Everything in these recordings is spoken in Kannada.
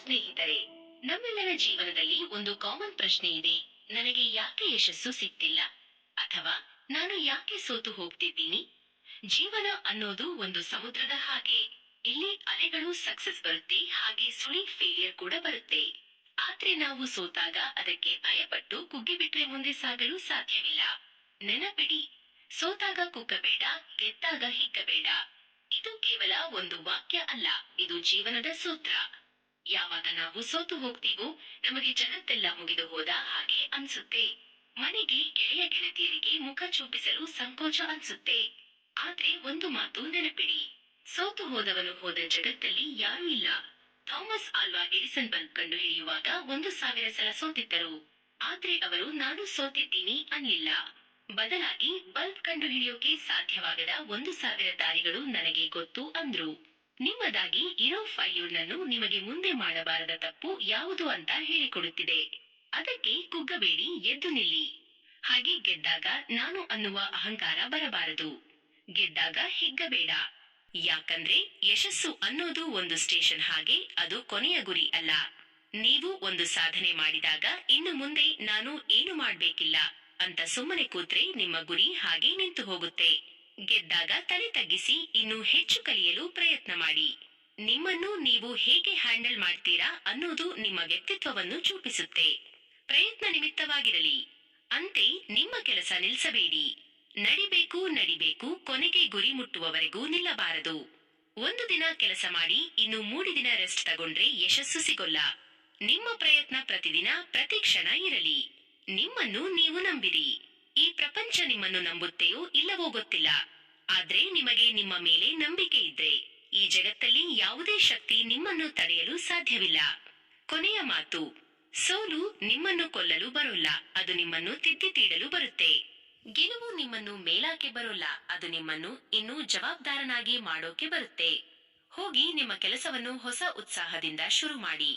ಸ್ನೇಹಿತರೆ, ನಮ್ಮೆಲ್ಲರ ಜೀವನದಲ್ಲಿ ಒಂದು ಕಾಮನ್ ಪ್ರಶ್ನೆ ಇದೆ. ನನಗೆ ಯಾಕೆ ಯಶಸ್ಸು ಸಿಗ್ತಿಲ್ಲ? ಅಥವಾ ನಾನು ಯಾಕೆ ಸೋತು ಹೋಗ್ತಿದ್ದೀನಿ? ಜೀವನ ಅನ್ನೋದು ಒಂದು ಸಮುದ್ರದ ಹಾಗೆ. ಇಲ್ಲಿ ಅಲೆಗಳು ಸಕ್ಸಸ್ ಬರುತ್ತೆ, ಹಾಗೆ ಸುಳಿ ಫೇಲಿಯರ್ ಕೂಡ ಬರುತ್ತೆ. ಆದ್ರೆ ನಾವು ಸೋತಾಗ ಅದಕ್ಕೆ ಭಯಪಟ್ಟು ಕುಗ್ಗಿಬಿಟ್ರೆ ಮುಂದೆ ಸಾಗಲು ಸಾಧ್ಯವಿಲ್ಲ. ನೆನಪಿಡಿ, ಸೋತಾಗ ಕುಗ್ಗಬೇಡ, ಗೆದ್ದಾಗ ಹಿಗ್ಗಬೇಡ. ಇದು ಕೇವಲ ಒಂದು ವಾಕ್ಯ ಅಲ್ಲ, ಇದು ಜೀವನದ ಸೂತ್ರ. ಯಾವಾಗ ನಾವು ಸೋತು ಹೋಗ್ತೀವೋ ನಮಗೆ ಜಗತ್ತೆಲ್ಲ ಮುಗಿದು ಹೋದ ಹಾಗೆ ಅನ್ಸುತ್ತೆ. ಮನೆಗೆ ಗೆಳೆಯ ಗೆಳತಿಯರಿಗೆ ಮುಖ ಚೂಪಿಸಲು ಸಂಕೋಚ ಅನ್ಸುತ್ತೆ. ಆದ್ರೆ ಒಂದು ಮಾತು ನೆನಪಿಡಿ, ಸೋತು ಹೋದವನು ಹೋದ ಜಗತ್ತಲ್ಲಿ ಯಾರೂ ಇಲ್ಲ. ಥಾಮಸ್ ಆಲ್ವಾ ಎಡಿಸನ್ ಬಲ್ಬ್ ಕಂಡು ಹಿಡಿಯುವಾಗ 1,000 ಸಲ ಸೋತಿದ್ದರು. ಆದ್ರೆ ಅವರು ನಾನು ಸೋತಿದ್ದೀನಿ ಅನ್ನಲಿಲ್ಲ. ಬದಲಾಗಿ ಬಲ್ಬ್ ಕಂಡು ಹಿಡಿಯೋಕೆ ಸಾಧ್ಯವಾಗದ 1,000 ದಾರಿಗಳು ನನಗೆ ಗೊತ್ತು ಅಂದ್ರು. ನಿಮ್ಮದಾಗಿ ಇರೋ ಫೈಲ್ಯೂರ್ನನ್ನು ನಿಮಗೆ ಮುಂದೆ ಮಾಡಬಾರದ ತಪ್ಪು ಯಾವುದು ಅಂತ ಹೇಳಿಕೊಡುತ್ತಿದೆ. ಅದಕ್ಕೆ ಕುಗ್ಗಬೇಡಿ, ಎದ್ದು ನಿಲ್ಲಿ. ಹಾಗೆ ಗೆದ್ದಾಗ ನಾನು ಅನ್ನುವ ಅಹಂಕಾರ ಬರಬಾರದು. ಗೆದ್ದಾಗ ಹಿಗ್ಗಬೇಡ. ಯಾಕಂದ್ರೆ ಯಶಸ್ಸು ಅನ್ನೋದು ಒಂದು ಸ್ಟೇಷನ್ ಹಾಗೆ, ಅದು ಕೊನೆಯ ಗುರಿ ಅಲ್ಲ. ನೀವು ಒಂದು ಸಾಧನೆ ಮಾಡಿದಾಗ ಇನ್ನು ಮುಂದೆ ನಾನು ಏನು ಮಾಡ್ಬೇಕಿಲ್ಲ ಅಂತ ಸುಮ್ಮನೆ ಕೂತ್ರೆ ನಿಮ್ಮ ಗುರಿ ಹಾಗೆ ನಿಂತು ಹೋಗುತ್ತೆ. ಗೆದ್ದಾಗ ತಲೆ ತಗ್ಗಿಸಿ ಇನ್ನೂ ಹೆಚ್ಚು ಕಲಿಯಲು ಪ್ರಯತ್ನ ಮಾಡಿ. ನಿಮ್ಮನ್ನು ನೀವು ಹೇಗೆ ಹ್ಯಾಂಡಲ್ ಮಾಡ್ತೀರಾ ಅನ್ನೋದು ನಿಮ್ಮ ವ್ಯಕ್ತಿತ್ವವನ್ನು ಚೂಪಿಸುತ್ತೆ. ಪ್ರಯತ್ನ ನಿಮಿತ್ತವಾಗಿರಲಿ. ಅಂತೆ ನಿಮ್ಮ ಕೆಲಸ ನಿಲ್ಸಬೇಡಿ. ನಡಿಬೇಕು, ಕೊನೆಗೆ ಗುರಿ ಮುಟ್ಟುವವರೆಗೂ ನಿಲ್ಲಬಾರದು. ಒಂದು ದಿನ ಕೆಲಸ ಮಾಡಿ ಇನ್ನು 3 ದಿನ ರೆಸ್ಟ್ ತಗೊಂಡ್ರೆ ಯಶಸ್ಸು ಸಿಗೋಲ್ಲ. ನಿಮ್ಮ ಪ್ರಯತ್ನ ಪ್ರತಿದಿನ, ಪ್ರತಿ ಕ್ಷಣ ಇರಲಿ. ನಿಮ್ಮನ್ನು ನೀವು ನಂಬಿರಿ. ಈ ಪ್ರಪಂಚ ನಿಮ್ಮನ್ನು ನಂಬುತ್ತೆಯೋ ಇಲ್ಲವೋ ಗೊತ್ತಿಲ್ಲ, ಆದ್ರೆ ನಿಮಗೆ ನಿಮ್ಮ ಮೇಲೆ ನಂಬಿಕೆ ಇದ್ರೆ ಈ ಜಗತ್ತಲ್ಲಿ ಯಾವುದೇ ಶಕ್ತಿ ನಿಮ್ಮನ್ನು ತಡೆಯಲು ಸಾಧ್ಯವಿಲ್ಲ. ಕೊನೆಯ ಮಾತು, ಸೋಲು ನಿಮ್ಮನ್ನು ಕೊಲ್ಲಲು ಬರೋಲ್ಲ, ಅದು ನಿಮ್ಮನ್ನು ತಿದ್ದಿ ತೀಡಲು ಬರುತ್ತೆ. ಗೆಲುವು ನಿಮ್ಮನ್ನು ಮೇಲಾಕೆ ಬರೋಲ್ಲ, ಅದು ನಿಮ್ಮನ್ನು ಇನ್ನೂ ಜವಾಬ್ದಾರನಾಗಿ ಮಾಡೋಕೆ ಬರುತ್ತೆ. ಹೋಗಿ ನಿಮ್ಮ ಕೆಲಸವನ್ನು ಹೊಸ ಉತ್ಸಾಹದಿಂದ ಶುರು ಮಾಡಿ.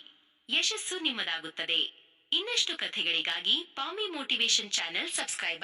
ಯಶಸ್ಸು ನಿಮ್ಮದಾಗುತ್ತದೆ. ಇನ್ನಷ್ಟು ಕಥೆಗಳಿಗಾಗಿ ಪಾಮಿ ಮೋಟಿವೇಶನ್ ಚಾನೆಲ್ ಸಬ್ಸ್ಕ್ರೈಬ್